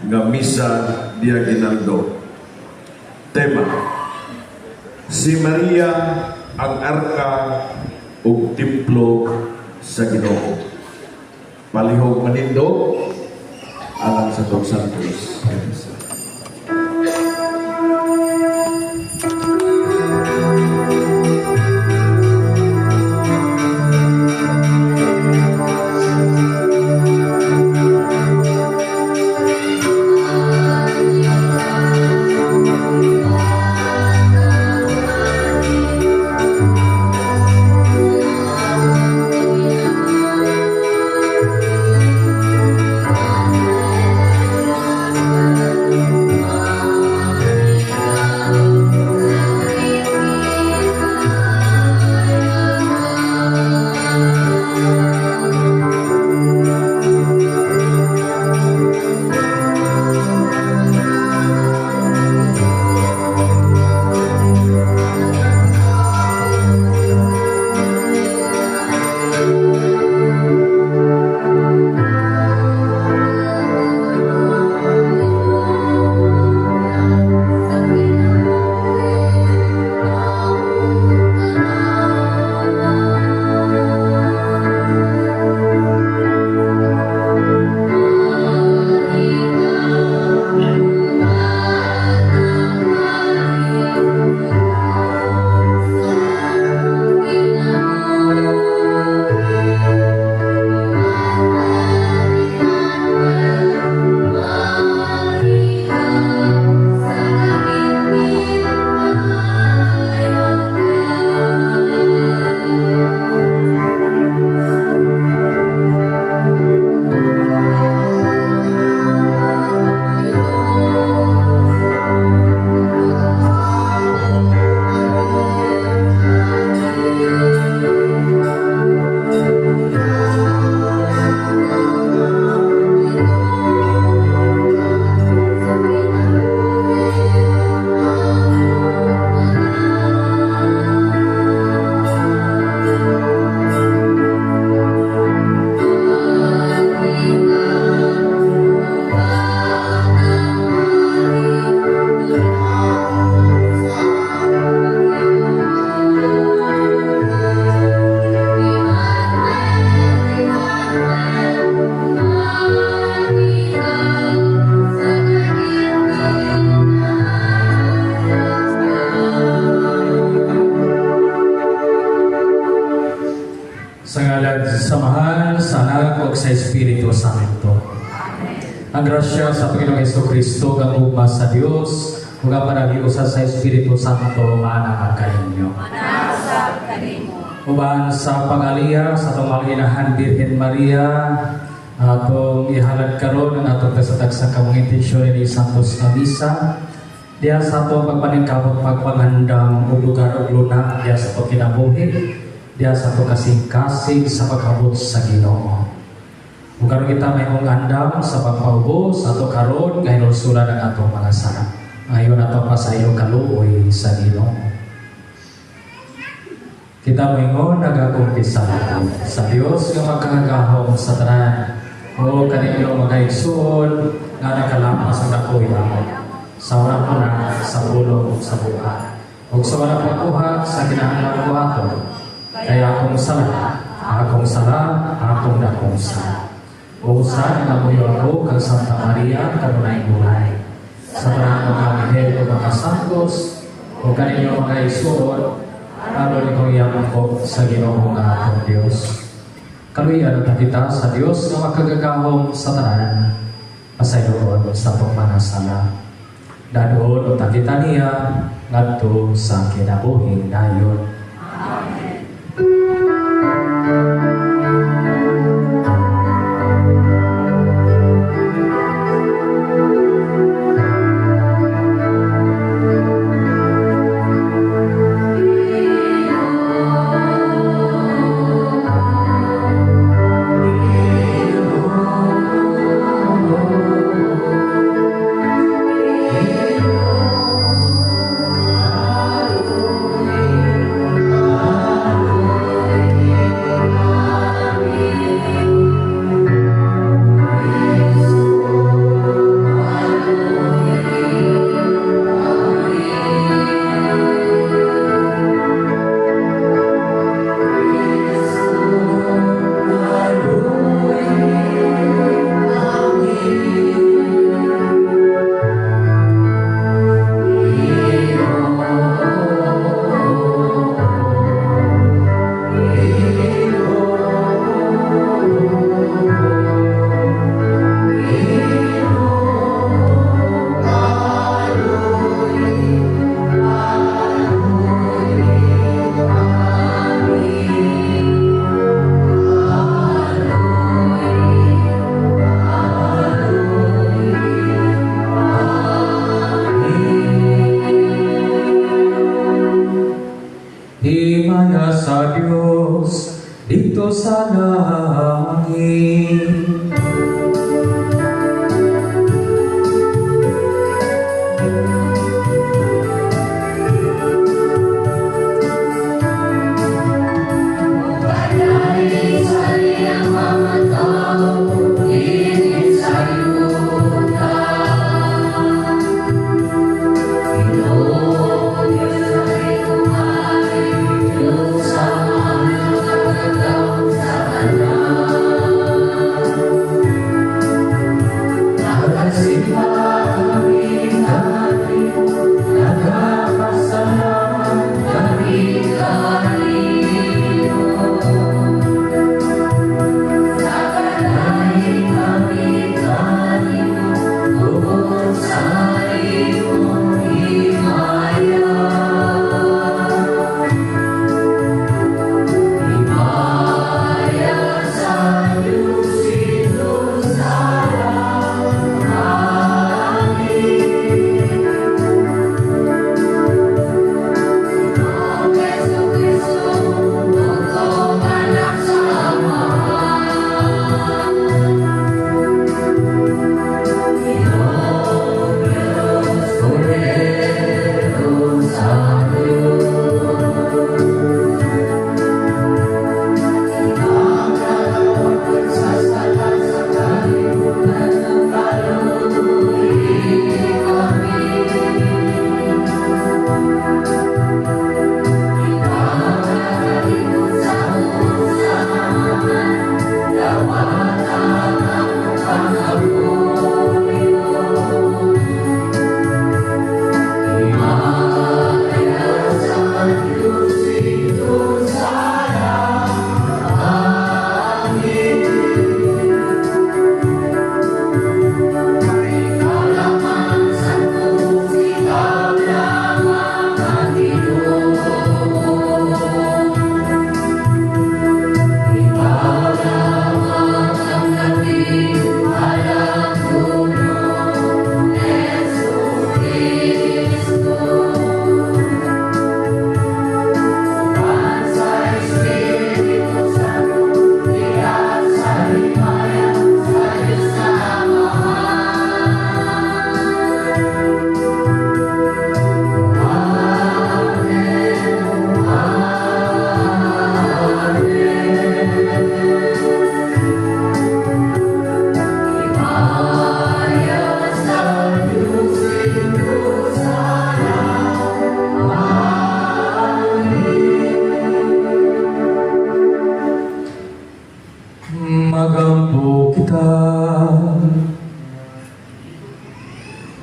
nga Misa di Aguinaldo. Tema: si Maria ang arka ug templo sa Ginoo. Palihog manindog alang sa Dos Santos. Samahan sa Anak ug sa Espiritu Santo. Ang grasya sa Panginoong Jesucristo, ang ugma sa Dios, ug ang panagiusa sa Espiritu Santo maanang kaninyo. Manasa kanimo. Uban sa pangaliya sa atong Manginahan Birhen Maria, atong ihalad karon ang atong kasatag sa kamong intensyon ni Santos na Misa. Diya sa atong pagpaningkamot pagpanghandang ug lugar ug luna diya sa pagkinabuhi. Diya sa ito kasing-kasing sa paghabot sa Ginoo. Kung karon kita may mong andam sa pagpaubos, ato karon kahinulsulan ang atong mga sala. Ayon ato pa sa iyong kaluoy sa Ginoo. Kita moingon nagakumpisa sa Dios nga magkagahom sa tanan. O kaninyo mga igsoon nga nakalapas ang dakoya sa wala mo na sa ulo sa buhat. O sa wala pagkuha sa kinahanglan ko ato. Kaya akong sala, akong dakong sala. Usan na muyo ako kang Santa Maria, kanunay buhay. Sa parang mga anghel o mga santos, o kaninyo mga isuon, aron ikong iyaman ko sa Ginoo nga atong Diyos. Kaluyan ang kita sa Diyos na makagagahom sa tanan, pasayloon sa itong mga sala. Dadoon o takita niya, ngadto sa kinabuhing dayon. Amen.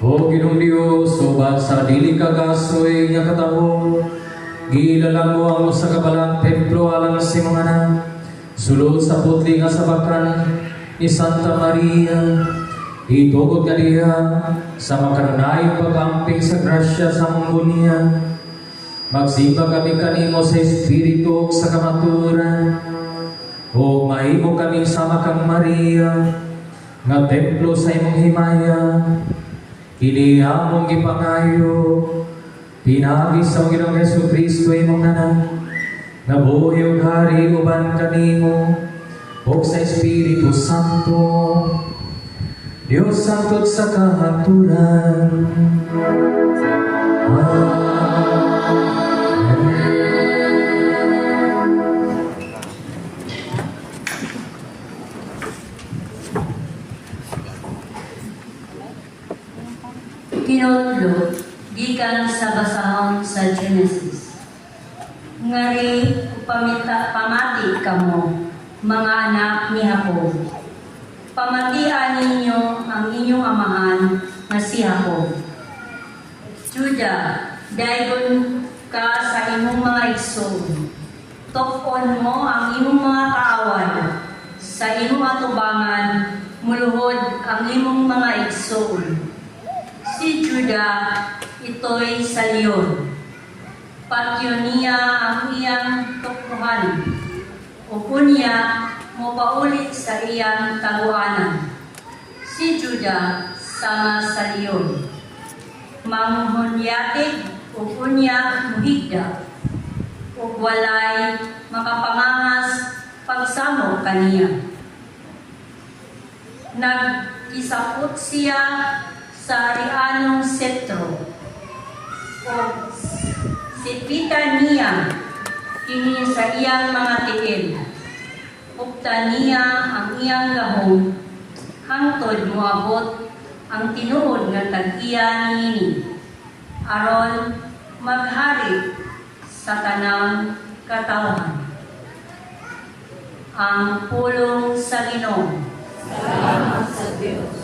O Ginoong Diyos, uban sa dili kagasoy nga katao, gilalang mo ang sa kabalang templo alang si mga anak, sulod sa putli nga sabakan ni Santa Maria, itugod nga diha sa makanunay pag-amping sa grasya sa mundo niya. Magsimba kami kanimo sa Espiritu ug sa kamaturan, o mahimo kami sama kang Maria, nga templo sa imong himaya. Kini among gipangayo, pinagi sa Ginoong Jesucristo imong anak, nga buhi ug hari uban kanimo, ug sa Espiritu Santo, Dios Santo sa kahaturan. Kinudlo, gikan sa basahon sa Genesis. Ngari, pamati kamo, mga anak ni Jacob. Pamatian ninyo ang inyong amahan na si Jacob. Juda, daygon ka sa imong mga igsoon. Tokon mo ang imong mga kaaway. Sa imong atubangan, muluhod ang imong mga igsoon. Si Juda, ito'y sa leon. Patyo niya ang iyang tuktuhan. Upo niya, mopaulit sa iyang taguanan. Si Juda, sama sa leon. Manghunyatig, upo niya muhigda. Ug walay makapangangas pagsamo kaniya. Nagkisapot siya sa arianong setro, o sipitan niya kini sa iyang mga tiil. Upta niya ang iyang gahom, hangtod moabot ang tinuod nga tag-iya niini, aron maghari sa tanang katawhan. Ang pulong sa Ginoo. Salamat sa Diyos.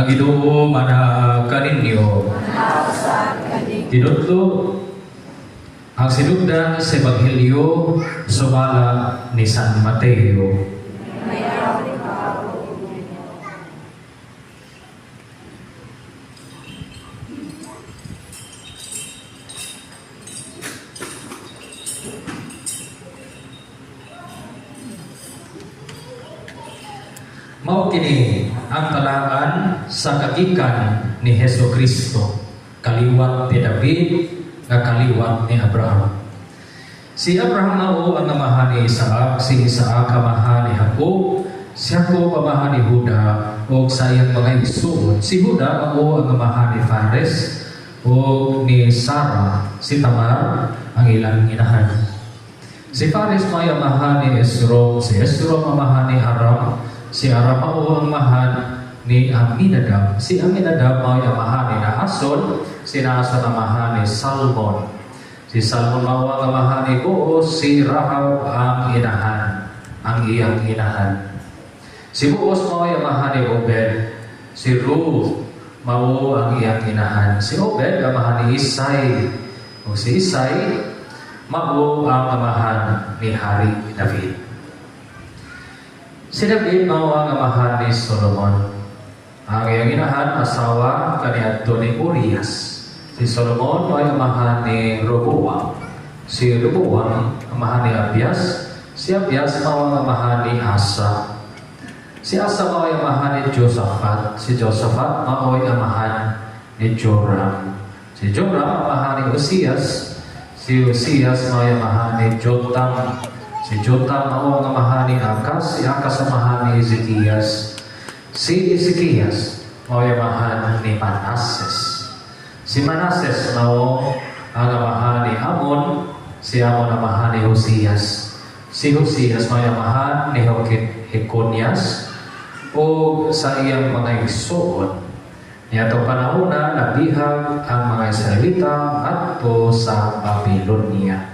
Ginoo manaa kaninyo. Tinutlo ang sinugdan sa Ebanghelyo sumala ni San Mateo. Mao kini ang talaan sa kagikan ni Hesus Kristo, kaliwat ni David nga kaliwat ni Abraham. Si Abraham mao ang amahan ni Isaac, si Isaac amahan ni Jacob, si Jacob amahan ni Juda o sa iyang mga igsoon. Si Juda mao ang amahan ni Fares o ni Sarah, si Tamar ang ilang inahan. Si Fares may amahan ni Esrom, si Esrom amahan ni Aram, si Aram mao ang amahan ni Aminadab, si Aminadab may amahan ni Naason, si Naason amahan ni Salmon, si Salmon mao ang amahan ni Boaz, si Rahab ang inahan, ang iyang inahan. Si Boaz mao ang amahan ni Obed, si Ruth mao ang iyang inahan, si Obed amahan ni Isai, o si Isai mao ang amahan ni Hari David. Si David mao ang amahan ni Solomon. Ang iyang inahan asawa kaniadto ni Urias. Si Solomon ay amahan ni Roboam. Si Roboam amahan ni Abias. Si Abias mao ang amahan ni Asa. Si Asa mao ay amahan ni Josaphat. Si Josaphat mao ay amahan ni Joram. Si Joram amahan ni Uzias. Si Uzias mao ay amahan ni Jotam. Si Jotam mao ang amahan ni Akas. Si Akas amahan ni Ezekias. Si Ezekias mao ay amahan ni Manases. Si Manases mao ang amahan ni Amon. Si Amon amahan ni Hosias. Si Hosias mao ay amahan ni Hekonias o sa iyang mga igsoon. Niadtong panahon na nabihag ang mga Israelita adto sa Babilonia.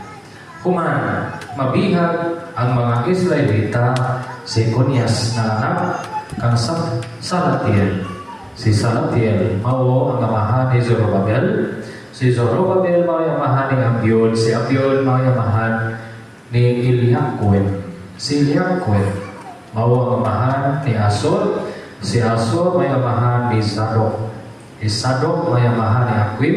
Human mabihag ang mga Israelita, si Hekonias na anak kang Salatiel. Si Salatiel mao ang amahan ni Zorobabel. Si Zorobabel mao ang amahan ni Abion. Si Abion mao ang amahan ni Eliakim. Si Eliakim mao ang amahan ni Asor. Si Asor may amahan ni Zadok. Si Zadok may amahan ni Aquib.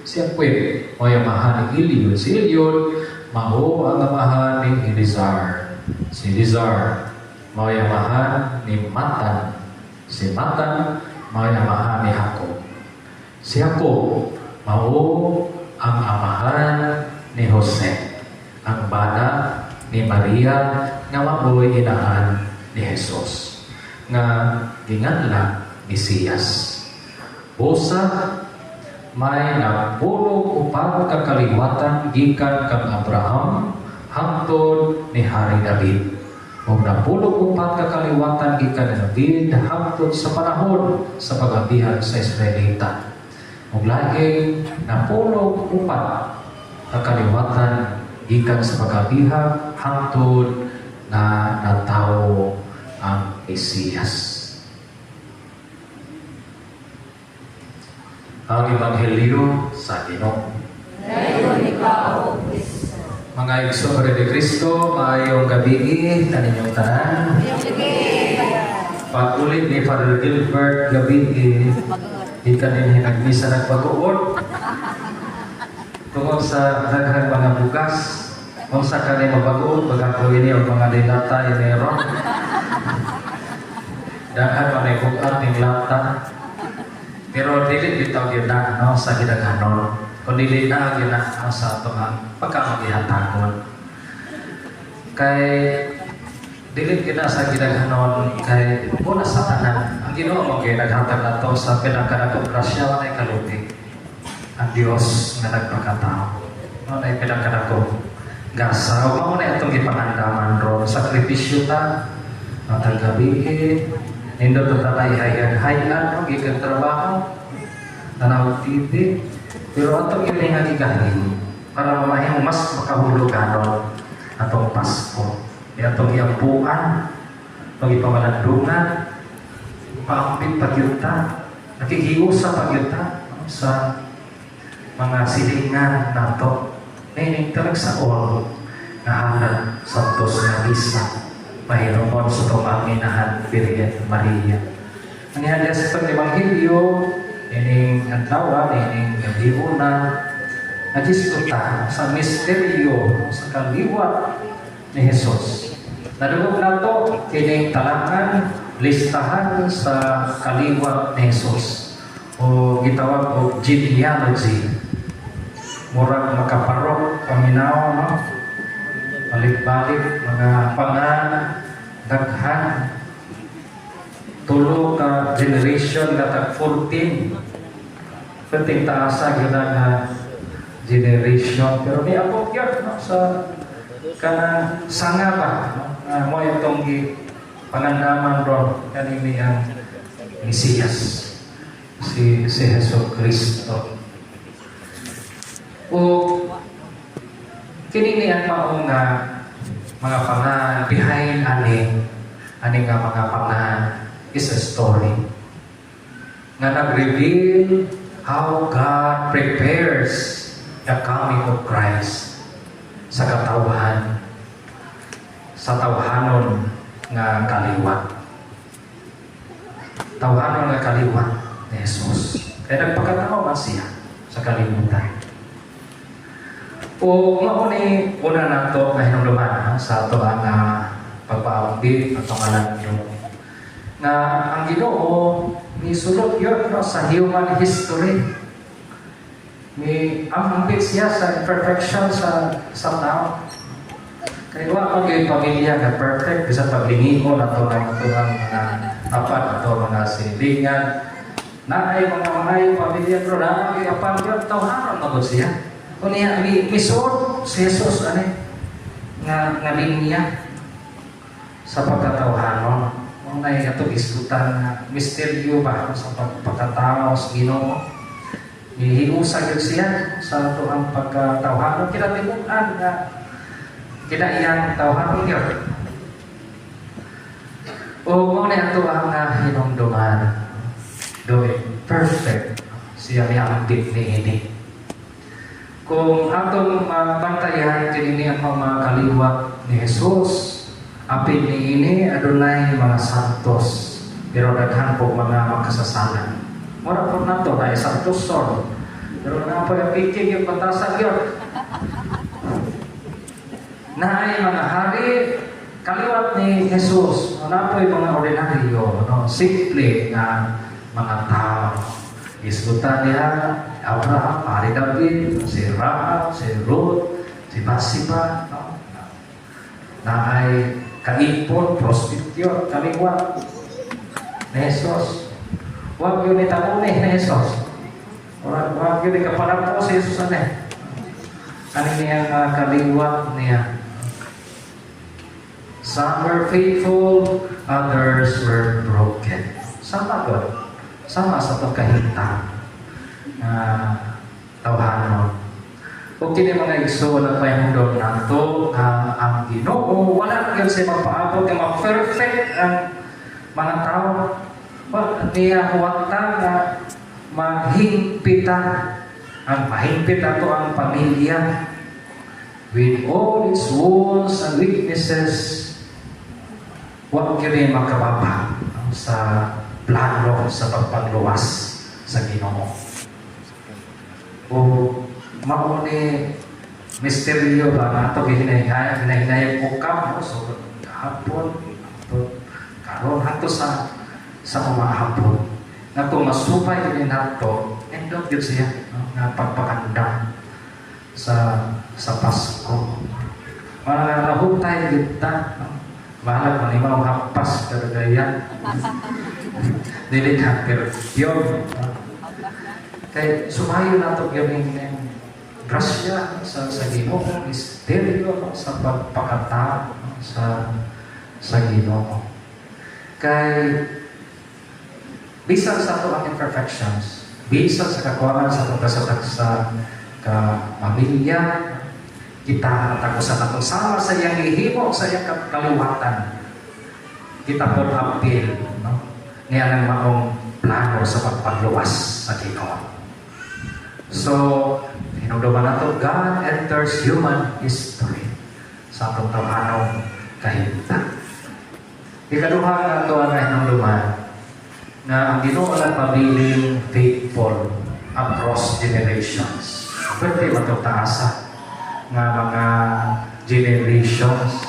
Si Aquib may amahan ni Eliud. Si Eliud mao ang amahan ni Elizar. Si Elizar mao ang amahan ni Matan. Si Matan mao ang amahan ni Jacob. Si Jacob mao ang amahan ni Jose, ang bana ni Maria nga mao'y inaan ni Jesus nga ginganla Mesiyas. Busa may napulog upang kakaliwatan gikan kang Abraham hangtod ni Hari David. O napulog upat kakaliwatan gikan ni David hangtod sa panahon sa pagabihan sa Israelita. O lagi napulog upat kakaliwatan gikan sa pagabihan hangtod na natawo ang Mesiyas. Ang Ebanghelyo sa Ginoo. Mga igsoon ni Kristo, maayong gabi kaninyong tanan. Pag-ulit ni Father Gilbert gabi di kanin hinagmisa ng pag-uod tungkol sa daghang mga bugas kung sa kanin mapag-uod pagkakuhin niya ang mga dilata meron dahil manay bugat ng lata pero dili bitaw yun na no, sa gidaghanon kung dili na yun na sa ito nga pagkamagihatagon kay dili kita sa gidaghanon kay una sa tanan ang Ginoo mo kay naghatag na to sa pinagkanagong grasya na ikaluti ang Dios nga nagpakatao no na pinagkanagong gasa o mao na itong ipangandaman ron sakripisyo ta matag gabi nindot to tatay hayan no gikan trabaho tanaw TV pero atong ilingan igahin para mamahing mas makahulugan atong Pasko atong iampuan atong ipamalandungan paampit pagyunta nakikiusa pagyuta sa mga silingan nato. Meaning talag sa all na hanad santos na isa mahirapon sa tumangginahan Virgen Maria. Ang ihanda sa pag-ebanghelyo, ining adlaw, ining gabiuna, nagiskuta sa misteryo sa kaliwat ni Jesus. Nadugog nato kining talangan, listahan sa kaliwat ni Jesus o gitawag og genealogy. Murag makaparok paminaw, no? Balik-balik mga daghan tulo ka generation nga tag 14 taasa gyud nga generation, pero may abot yun, no? Sa kana sanga ba, no? Mo itong pangandaman ron kanini ang Mesiyas si Hesus Kristo. O kini ang maong mga pangan behind ani nga mga pangan is a story nga nag-reveal how God prepares the coming of Christ sa katawhan, sa tawhanon nga kaliwat. Tawhanon nga kaliwat ni Jesus. Kaya nagpakatao man siya sa kalimutan. O mauni una nato nga hinungduman sa ato ang pagpaambit at pangalan niyo nga ang Ginoo ni sulod yun, no, sa human history. Ni ambit siya sa imperfection sa tao. Kaya wala yung pamilya na perfect bisa paglingon ato ng mga apat ato mga silingan na ay mga pamilya pero na ay apan yun tawharon magod siya. O niya, misod si Jesus, nga linya sa pagkatawhanon. Ang na ito iskutan na misteryo ba sa pagkatao sa Ginoo. Hiusag yun siya sa ito ang pagkatawhanon. Kinatimunan nga kinaiyang tawhanon yun. O na ito ang hinungduman. Doon, perfect siya niya ang ni ini. Kung atong bantayan kini ang mga kaliwat ni Jesus, apil ni ini adunay mga santos, pero daghan po mga makasasalan. Mura po nato na santos son, pero na po yung piking yung batasan yun. Na ay mga hari kaliwat ni Jesus, na po yung mga ordinaryo, no? Simple na mga tao. Iskutan niya Abraham, Hari David, si Rahab, si Ruth, si Bathsheba, no? Na ay kaipon, prostitute, kaliwat ni Jesus. Huwag yun itamunin ni Jesus. Huwag yun ikapalampo si Jesus. Ano niya kaliwat niya? Some were faithful, others were broken. Sama ko. Sama sa itong kahintang tawhanon. Kung kini mga igsoon at may doon nato ang Ginoo, wala na yun siya magpaabot ng ma-perfect ang mga tao. Niya huwagta na mahingpitan ang mahingpit ato ang pamilya with all its wounds and weaknesses. Huwag yun makababa sa plano sa pagpagluwas sa Ginoo. O mauni misteryo ba na ito hinahingayang ukap, no? So kahapon karon hato sa mga hapon na kung masupay din nato endot yun siya, no? Na pagpakanda sa Pasko mga nahutay kita, no? Mahal manimaw hapas karagayan dili ka perfume. Kaya sumayo na ito yung grasya sa Ginoo, misteryo sa pagpakatao sa Ginoo. Kaya bisan sa ito ang imperfections, bisan sa kakuangan sa pagkasatak sa pamilya, kita tagusan na itong sama sa iyang ihimo, sa iyang kaliwatan. Kita po appeal, no? Ngayon ang maong plano sa pagpag pagluwas sa Ginoo. So, hinumduman nato, God enters human history sa atong tabanong kahimtang. Ikaduha na ito ang hinumduman na ang Ginoo ang pabiling faithful across generations. Pwede matutaasa nga mga generations.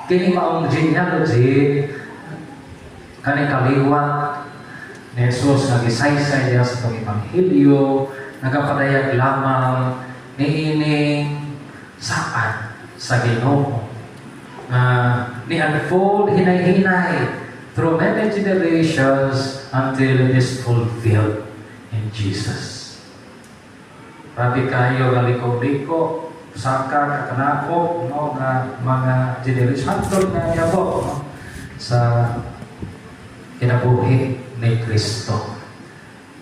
Kini maong genealogy kani kaliwa ni Jesus nagisaysay niya sa itong Ebanghelyo, nagapadayag lamang niining saan sa Ginoo na ni-unfold hinay-hinay through many generations until it is fulfilled in Jesus. Rabi kayo nga liko-liko, saka kakanako, no, na mga generation na yabo, no, sa kinabuhi ni Kristo.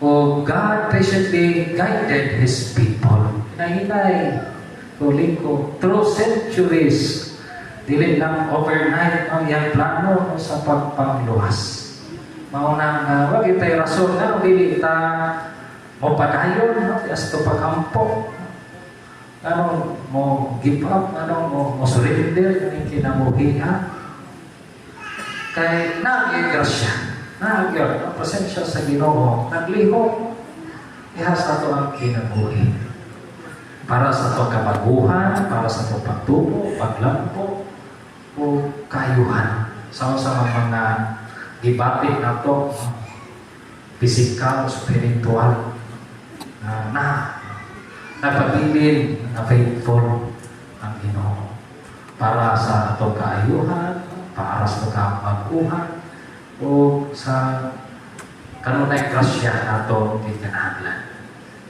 O God patiently guided His people. Hinay-hinay, liko through centuries. Dili lang overnight ang iyang plano sa pagpangluwas. Maunang wag itay rason nga dili ta mo padayon, no, as to pagampo. Ano mo give up, ano mo surrender ni kinabuhi, ha? Kay nag-grasya, nag-yun, ang presensya sa Ginoo, naglihok, ihas ato ang kinabuhi. Para sa ito kabaguhan, para sa ito pagtubo, paglampo, o kayuhan. Sa mga gibatik na ito, physical, spiritual, na nagpabilin na faithful ang Ginoo. Para sa ito kaayuhan, para sa ito kabaguhan, o sa kanunay grasya na ito itinahanglan.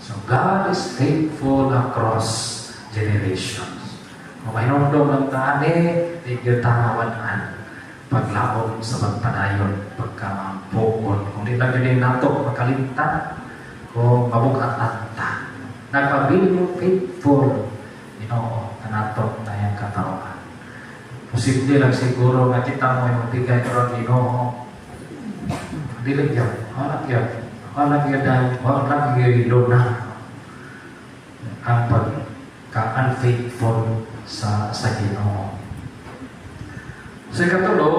So God is faithful across generations. Kung mainondong ng taani, di gitahawanan paglaom sa magpadayon, pagkamampukon. Kung di lang yun nato makalimtan, kung mabukat-anta. Nagpabiling faithful, Ginoo, na nato na yung katawan. Posible lang siguro na kita mo yung magbigay pero Ginoo, di lang yan, walang yan. Walang yan na ang pagka-unfaithful sa Ginoo. So ikatulo,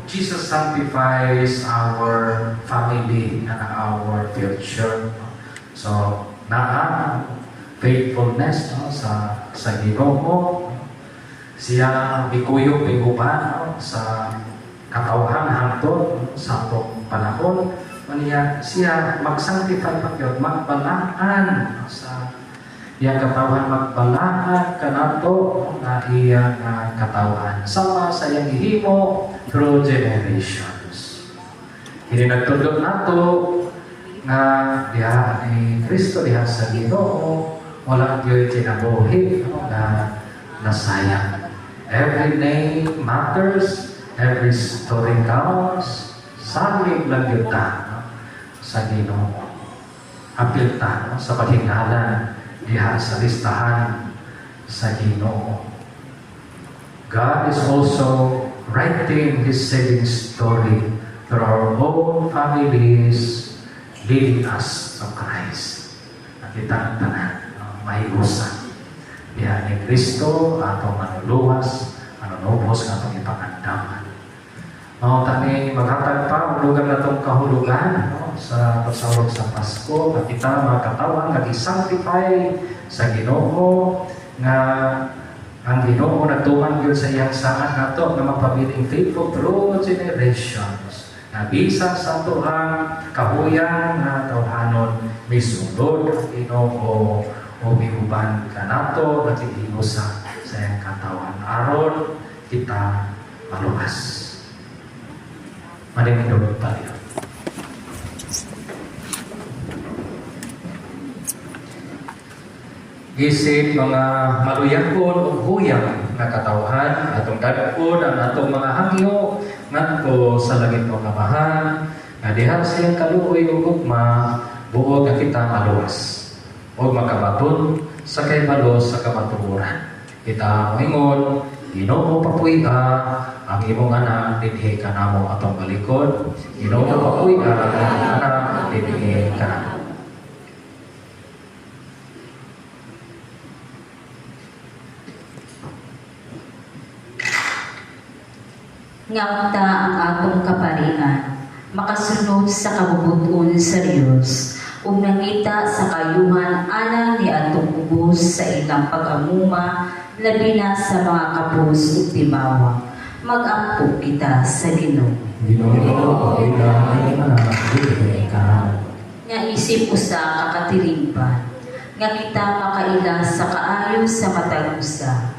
Jesus sanctifies our family and our future. So, faithfulness, no, sa Ginoo. Siya bikuyog biguban, no, sa katawhan hangtod sa atong panahon. Siya mag-sanctify pagyon, magbalaan sa iyang katawan, magbalaan kanato na iyang katawan. Sama sa iyang gihimo through generations. Hindi nagtudot nato nga diha ni Kristo diha sa Ginoo, walang diyo'y kinabuhi, no, na nasayang. Every name matters, every story counts, salig lang yun sa Ginoo. Apil ta, no, sa paghingalan diha sa listahan sa Ginoo. God is also writing His saving story through our own families, leading us to Christ. Nakita ang tanan, mahiusan. Diha ni Kristo, atong manuluwas, manunubos, atong ipangandaman. Tani maghatag pa, ulugan na itong kahulugan, no, sa pagsawag sa Pasko, na kita magkatawan, nag-sanctify sa Ginoo, nga ang Ginoo nagtuman yun sa iyang saan na ito, na mapabiling faithful through generations. Nabisa sa ito ang kahuyan na tawhanon, misulod ang Ginoo, o bihuban ka na ito, nagtiginusa sa iyang katawan. Aron kita maluwas. Manimindog tayo. Isip mga maluyakon o huyang na katawhan, atong dadakon ang atong mga hangyo, ngadto sa langit ng Amahan, nga diha sa iyang kaluoy o gugma, buod nga kita maluwas. O makabaton sa kay balos sa kamatuburan. Kita moingon, Ginoo papuy-a, ang imong anak, dinhi ka namo atong balikod. Ginoo papuy-a, ang imong anak, dinhi kanamo. Ngaunta ang atong kaparian, makasunod sa kabubuton sa Dios, ug nangita sa kayuhan alang ni atong ubos sa ilang pag-amuma, labi na sa mga kapos ug timawa. Mag-ampo kita sa Ginoo. Ginoo, ila ay mananak dinhi kanamo. Nga isip usa kakatilimpan, nga kita makaila sa kaayo sa matag usa,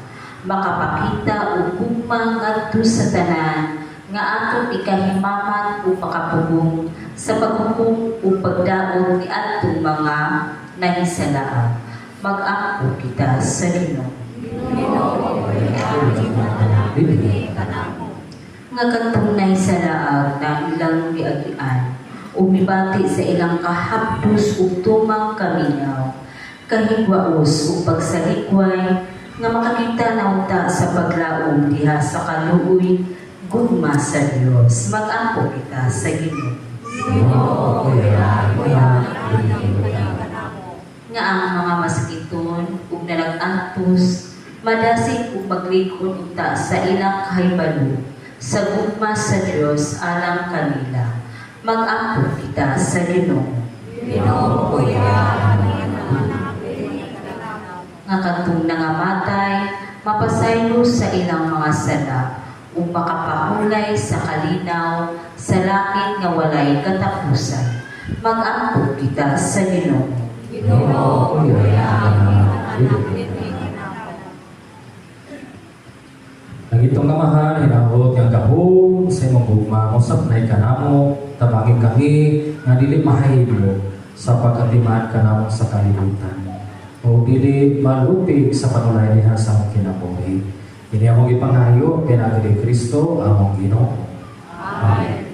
makapakita ug gugma ngadto sa tanan nga atong ikahimaman o pakapugong sa paghukom o pagdaog ni atong mga nahisalaan. Mag-ampo kita sa Ginoo. Nga kantong nahisalaag na ilang miagian o mibati sa ilang kahapdos ug tumang kaminaw, kahigwaos o pagsalikway nga makakita naunta sa paglaom diha sa kaluoy gugma sa Dios. Mag-ampo kita sa Ginoo. Nga ang mga masakiton ug nalag-antos madasig ug maglikod unta sa ilang kahibalo sa gugma sa Dios alang kanila. Mag-ampo kita sa Ginoo. Nga katong nangamatay, mapasaylo sa ilang mga sala, ug makapahulay sa kalinaw, sa langit nga walay katapusan. Mag-ampo kita sa Ginoo. Ang itong namahan, hinahot ng gahom sa imong gugma, usap na ikanamo, tabangin kami, nga dili mahaylo sa pagkatiman kanamo sa kalibutan. O dili malupig sa panulay niya sa among kinabuhi. Ini among ipangayo, pinagili Kristo, among Ginoo. Amen.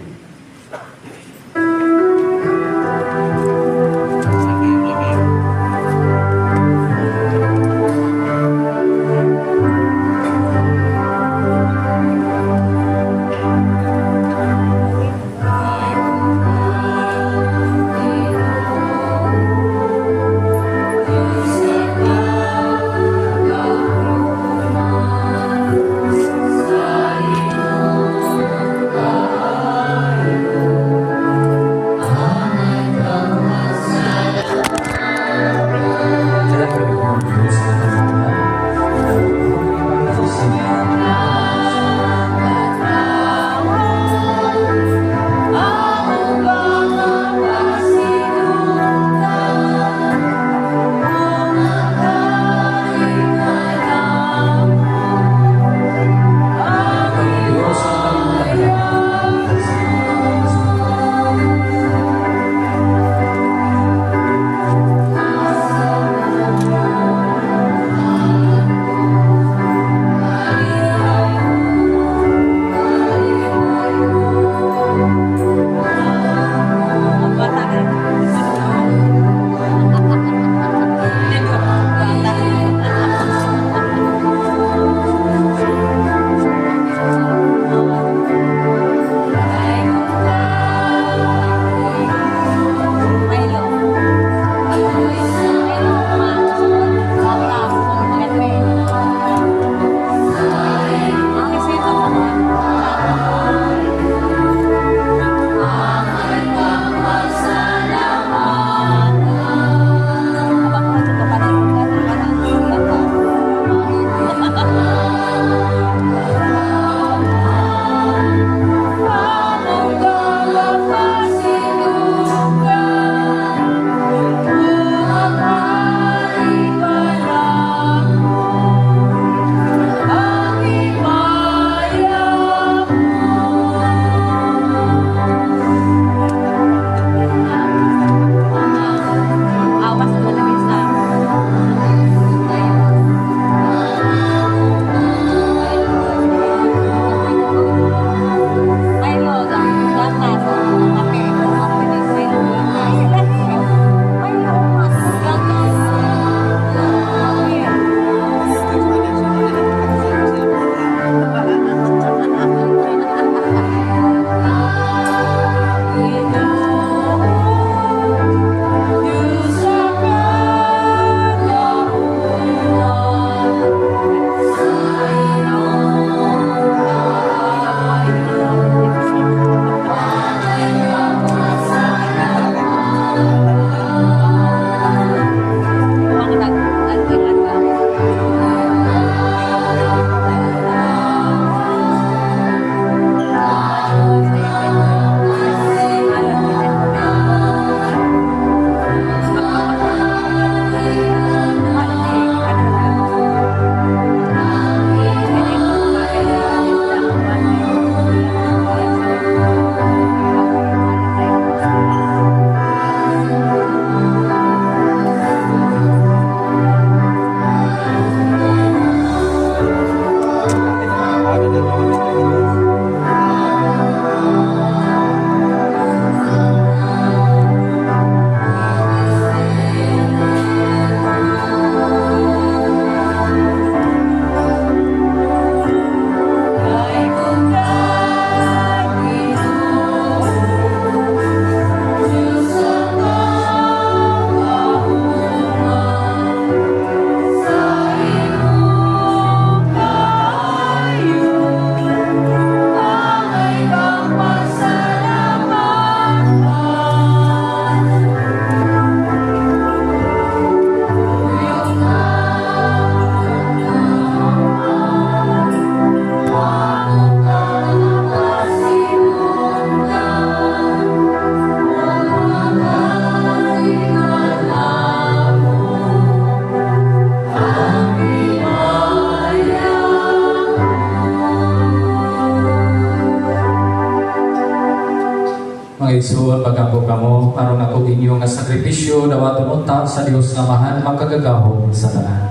ug inyo nga sakripisyo dawaton unta sa Dios nga mahal makagagahom sa tanan.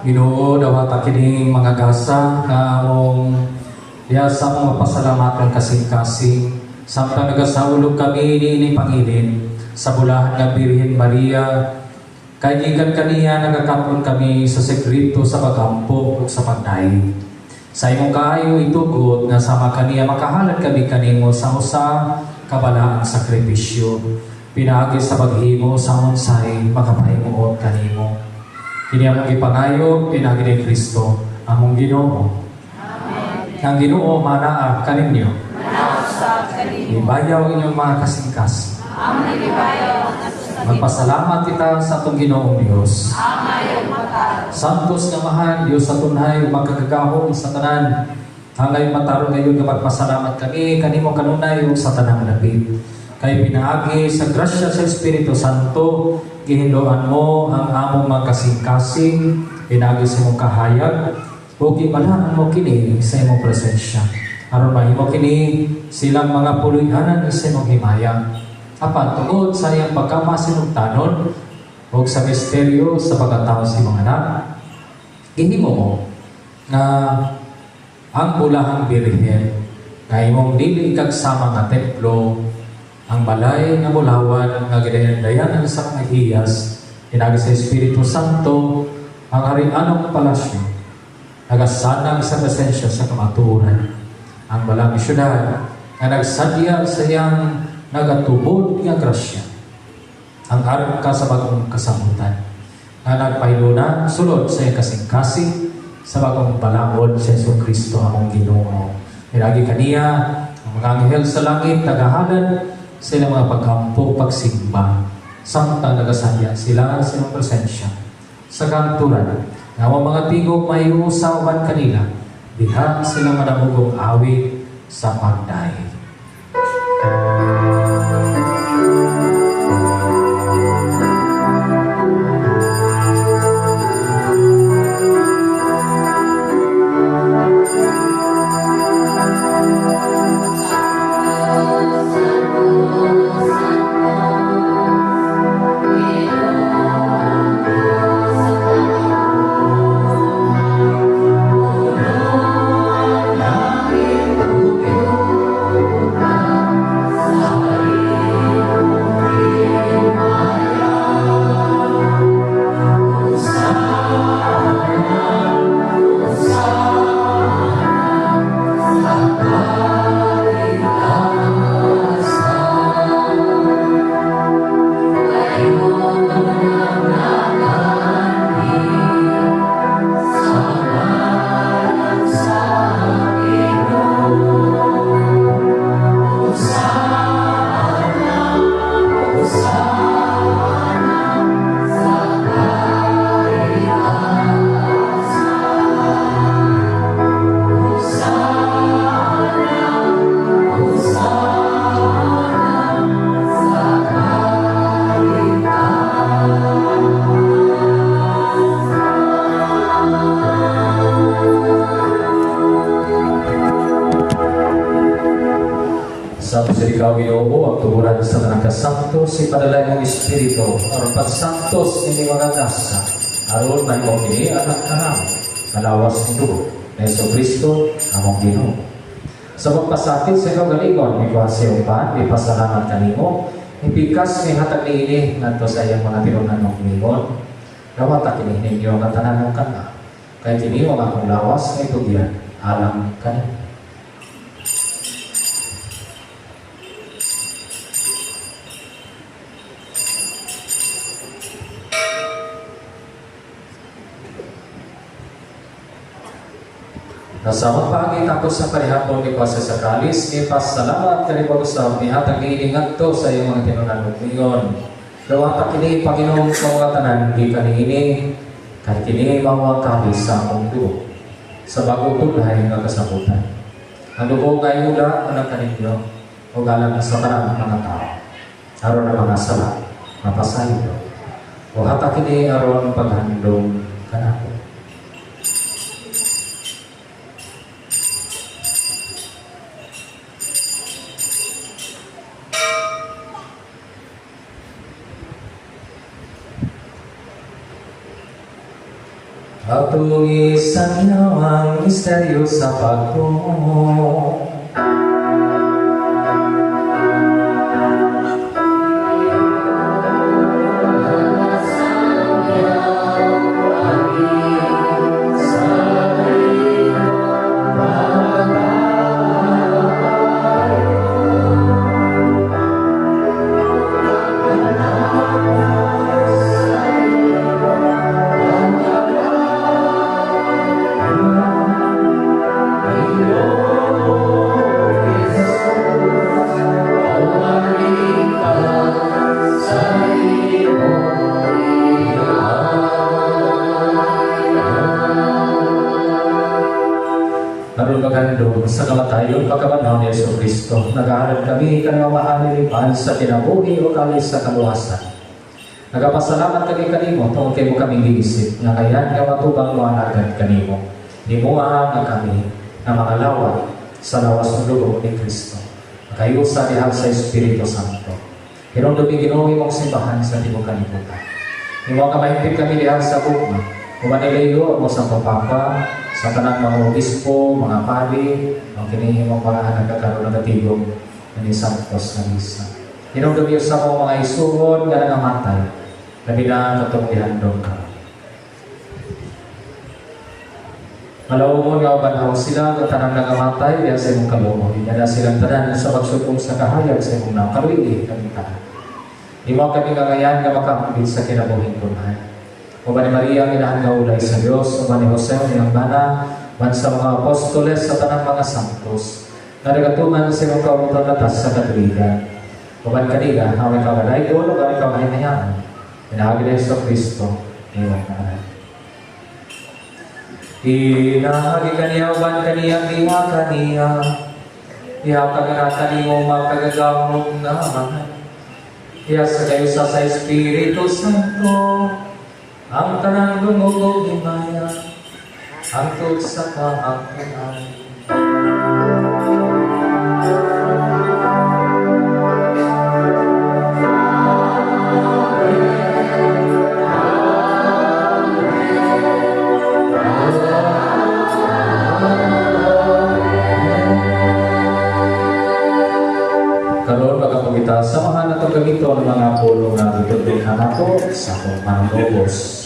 Ginoo dawata kining mga gasa nga among diya sa mga pasalamatan kasing-kasing samtang nagasaulog kami ni Pangilin sa bulahan nga Birhen Maria kay gikan kaniya nagakapon kami sa sekreto sa pagampo ug sa pagdaig. Sa imong kaayo itugot nga sama kaniya makahalad kami kanimo sa usa ka balaang sakripisyo pinaagi sa paghimo sa unsay makapahimuot kanimo. Kini among gipangayo pinagi ni Kristo among Ginoo. Ang Ginoo manaa kaninyo. Ibayaw inyong mga kasingkas. Magpasalamat kita sa atong Ginoong Dios. Santos nga mahal Dios sa tunay magkagagahom sa tanan. Hangay mataro ngayon nga magpasalamat kami kanimo kanunay ug sa tanang dapit. Kay pinaagi sa grasya sa Espiritu Santo, gihinloan mo ang among mga kasing-kasing, pinaagi sa imong kahayag, o gibalaan mo kini sa imong presensya. Aron mahimo kini silang mga puluyanan sa imong himaya. Apan tungod sa iyang pagkamasinugtanon o sa misteryo sa pagkatao sa imong anak, gihimo mo na ang bulahang Birhen na imong dili kagsama nga templo ang balay nga bulawan nga gidayan-dayanan sa mga hiyas pinagi sa Espiritu Santo ang harianong palasyo nagasanang sa presensya sa kamaturan ang balang syudad nga nagsadya sa iyang nagatubod nga grasya ang arka sa bagong kasamutan nga nagpahilunan sulod sa iyang kasing-kasing sa bagong balangod sa Jesucristo among Ginoo. Pinagi kaniya ang mga anghel sa langit nagahalad sa ilang mga pagkampo, pagsimba, samtang nagasadya sila sa ilang presensya. Sa kanturan, nga mga tigog may usawan kanila, diha sila manamugong awit sa pagdaig. Ikaw, Ginoo, ang tuguran sa tanang kasantos, ipadalay mong Espiritu, aron pagsantos ni mga gasa, aron na mo kini anak ka namin, kalawas ng dugo, na Jesucristo, among Ginoo. Sa magpasakit sa ikaw galingon, ikuwasi upan, ipasalamat kanimo, ipikas ni hatag ni ini, nanto sa iyang mga tinunan ng Ginoo, gawata kini ninyo ang tanan ng kana, kaya kini ang akong lawas na itugyan, alam kanimo. Nasamot paagi tapos sa parihapon ni Pasa sa Kalis, ipasalamat ka rin pag-usap ni hatag iingat to sa iyong mga tinunan ngayon. Gawata kini Panginoong pangatanan, di kanini, kahit kini mga kalis sa akong dugo, sa bagong tunay nga kasabutan. Ang dugo nga iula, anang kaninyo, o galang sa tanang mga tao, aron na mga sala, mapasayo, o hatag kini aron paghandong kanako. Patungi sa ginawang misteryo sa pagtungo. Naroon magandong sa kamatayon pagkabanhaw ni Yesu Kristo. Nag-aaral kami kanyang mahalilipan sa kinabuhi o kalis sa kaluwasan. Nagapasalamat kami kanimo tungkol kayo kami giisip nga kayan nga matubang mo anagad kanimo. Himuha nga kami na mga lawat sa lawas ng dugo ni Kristo. Kayo sa dihang sa Espiritu Santo. Hinong Ginoo imong simbahan sa timog kalibutan. Imo ka mahigpit kami dihang sa bukma. Kumanilayo mo sa papapa, sa tanang mga obispo, mga pari, ang kinihimong mga nagkakaroon ng natigong ni Santos na Misa. Hinong sa mga isuhon nga nangamatay, labi na katong ihandong ka. Malawon nga banhaw sila ng tanang nangamatay, kaya sa imong kaloob. Hinada silang tanan sa pagsupong sa kahayag sa imong nakaluwi kami tanan. Di mo kami kagayan nga makakabit sa kinabuhin kunahan. O ba ni Maria ang inahangaw ulay sa Diyos, o ba ni Jose ang inangbana, man sa mga apostoles sa tanang mga santos, na nagatuman sa imong kaumutan natas sa katiligan. O ba ni kanila, away kagaday ko, o ba ni kagaday na yan, inahagi na Yesu Kristo, iwan na anan. Inahagi kaniya, o ba ni kaniya, iha kaniya, iha kagagatan mo magkagagamong naman, iha sa kayo sa Espiritu Santo, ang tanang lumugog himaya, hangtod sa kahangkunan. Karoon pagkapagita, samahan na ito gamito ng mga pulong na tutulong na nato sa kong manubos.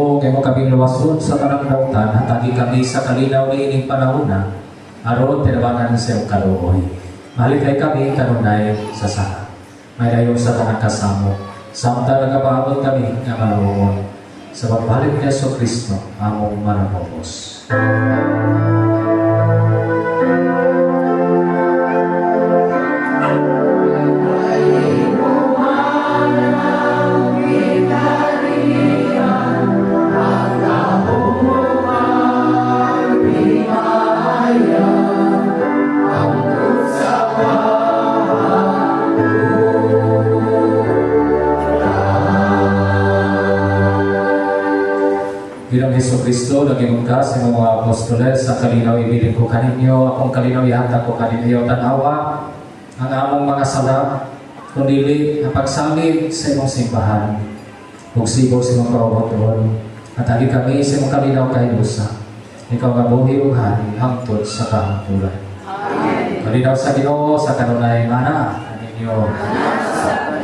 Ginoo, kay mo kaming luwasod sa tanang dautan, hatagi kami sa kalinaw ni ining panahon na, aron tinabangan sa iyong kaluoy. Mahalikay kami kanunay sa saka. May layo sa tanang kasamo. Samtang nagababot kami nga maluon. Sa pagbalik ni Yesu Kristo, among manapopos. Bilang Yesu Kristo, naging ka sa mga apostoles, sa kalinaw ibilin ko kaninyo, akong kalinaw ihatag ko kaninyo, tanawa, ang among mga sala, kundili, ang pagsamit sa imong simbahan, pagsibo sa imong kawawaton, at agi kami sa imong kalinaw kahilusa, ikaw nga buhi o hari, hangtod sa kahangturan. Kalinaw sa Ginoo, sa kanunay, mana, kaninyo.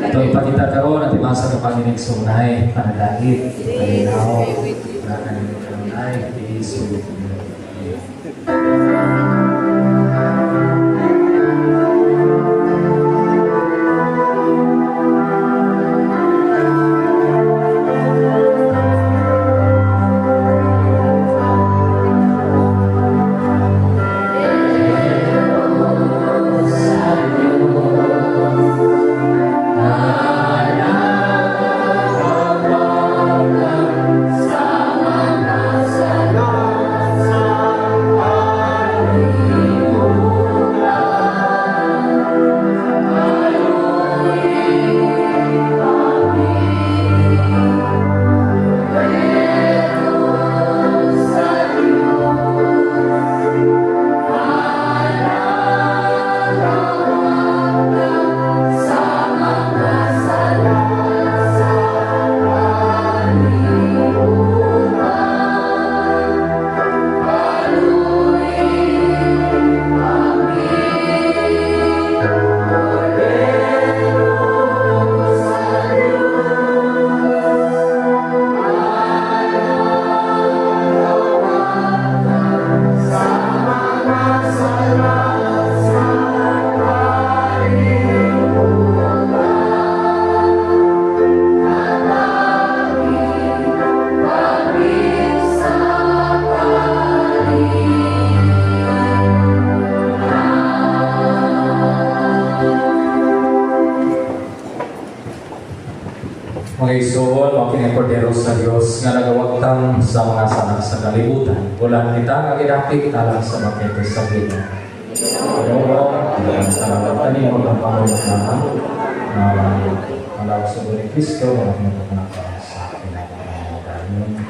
Ito ipakita karon at imasa ka panginig sunay, panadait, kalinaw, kanunay, isu. Mga isuon, mga pinagkordero sa Diyos, nga nagawagtang sa mga sanak sa kalibutan. Bulan kita nga ginapit alang sa makete sa Ginoo. Ang salamat ninyo ang pangunahan na malaw sa ni Kristo, mga pinagkordero sa pinagkordero.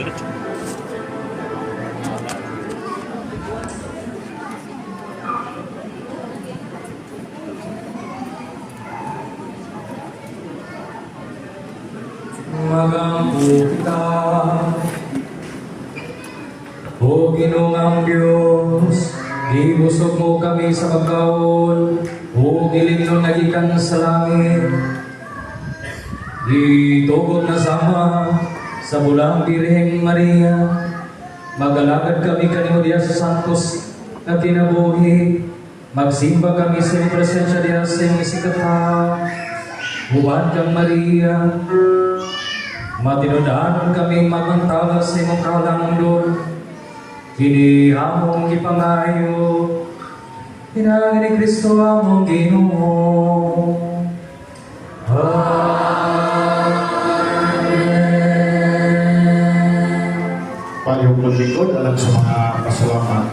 Magampo kita, O Ginoong Diyos, ibusog mo kami sa pagkaon, O giling nagikan sa langit. Itugod na sama sa bulang Birheng Maria, magalagad kami kanimo diya sa Santos na kinabuhi, magsimba kami sa iyong presensya diya sa iyong isikata. Huwad kang Maria, matinudaan kami magmantala sa imong kahalangdon, kinihamong ipangayo, pinangin ni Kristo among Ginoo. Payong maglingkod alam sa mga pasalamat.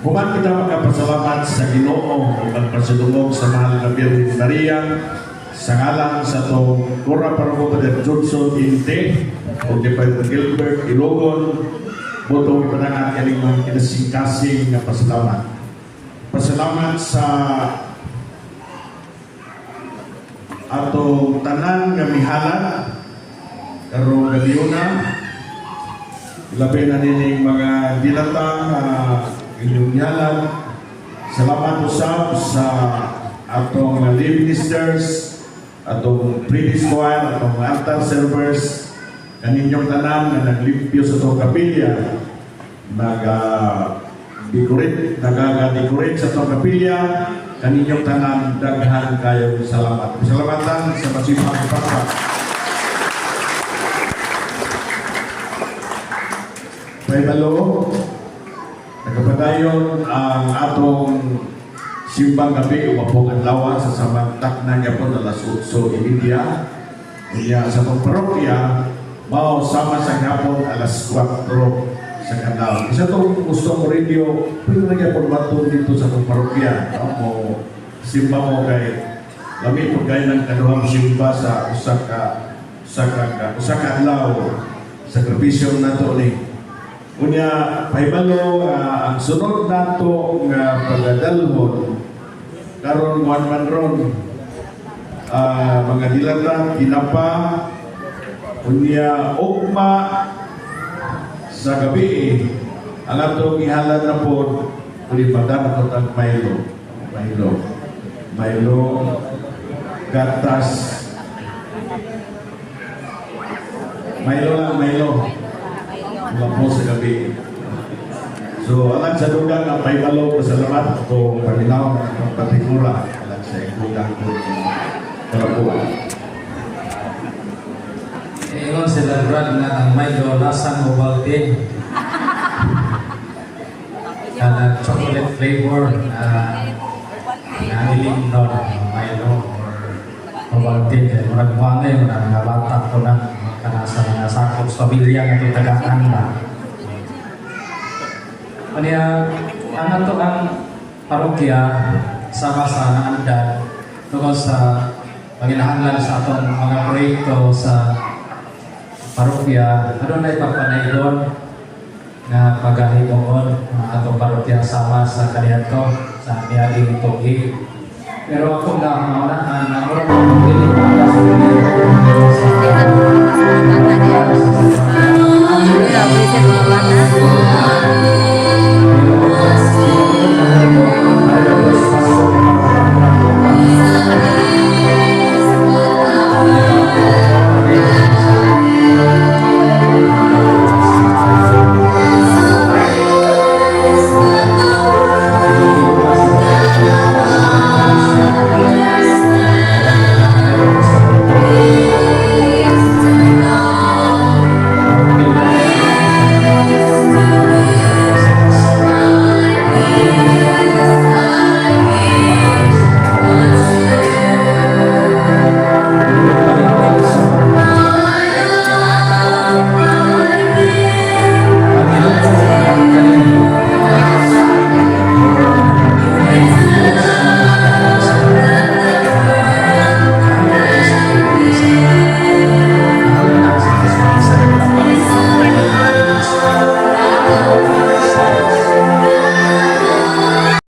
Human kita magkapasalamat sa Ginoo ug magpasidungog sa mahal na Birhen Maria sa ngalan sa itong Cora Parroco Padre Johnson Inte o di Padre Gilbert Ilogon, butong ipanangat kaning mga kinasingkasing na pasalamat. Pasalamat sa atong tanan nga mihalan karong gabiyona, labi na nining mga dilatang inyong mihalan. Salamat usab sa atong lead ministers, atong previous choir, atong altar servers, kaninyong tanan na naglimpyo sa itong kapilya, nag-decorate sa itong kapilya, kaninyong tanan, daghan kayo salamat. Salamatan sa masipang pagpat. May balo, nagpapadayon ang atong simbang gabi upapong adlaw sa samantak na niya po na alas 8 India. Kaya sa itong parokya, mao sama sa hapon alas 4 sa kanal. Isa itong gusto ko radio, pwede na niya po matong dito sa itong parokya. Mo simba mo kay lami po kayo ng kaduhang simba sa usaka adlaw sakripisyo na to ni. Unya pahibalo ang sunod nato nga pagadalhon karon man ron mga dilata kinapa unya ugma sa gabi ang atong ihalad na po ulipadan ko tag Milo gatas Milo po sa gabi. So, alam sa dugang ang paibalo, pasalamat o paminaw ng patikura. Alam sa dugang po kalabuan. Ingon sila Brad na ang Milo lasang Ovaltine. Kana chocolate flavor na iling nun Milo or Ovaltine. Murag mangay mo na nabatak ko na kanasa na sakop sa pamilya nga titagaan na. Kanya, ang ato ang parokya sama sa naandan tungkol sa paghinahanglan sa atong mga proyekto sa parokya. Ano na ipagpanaygon na pagahimoon ang atong parokya sama sa kaniadto sa niaging tugi. Pero ako na maunahan na murag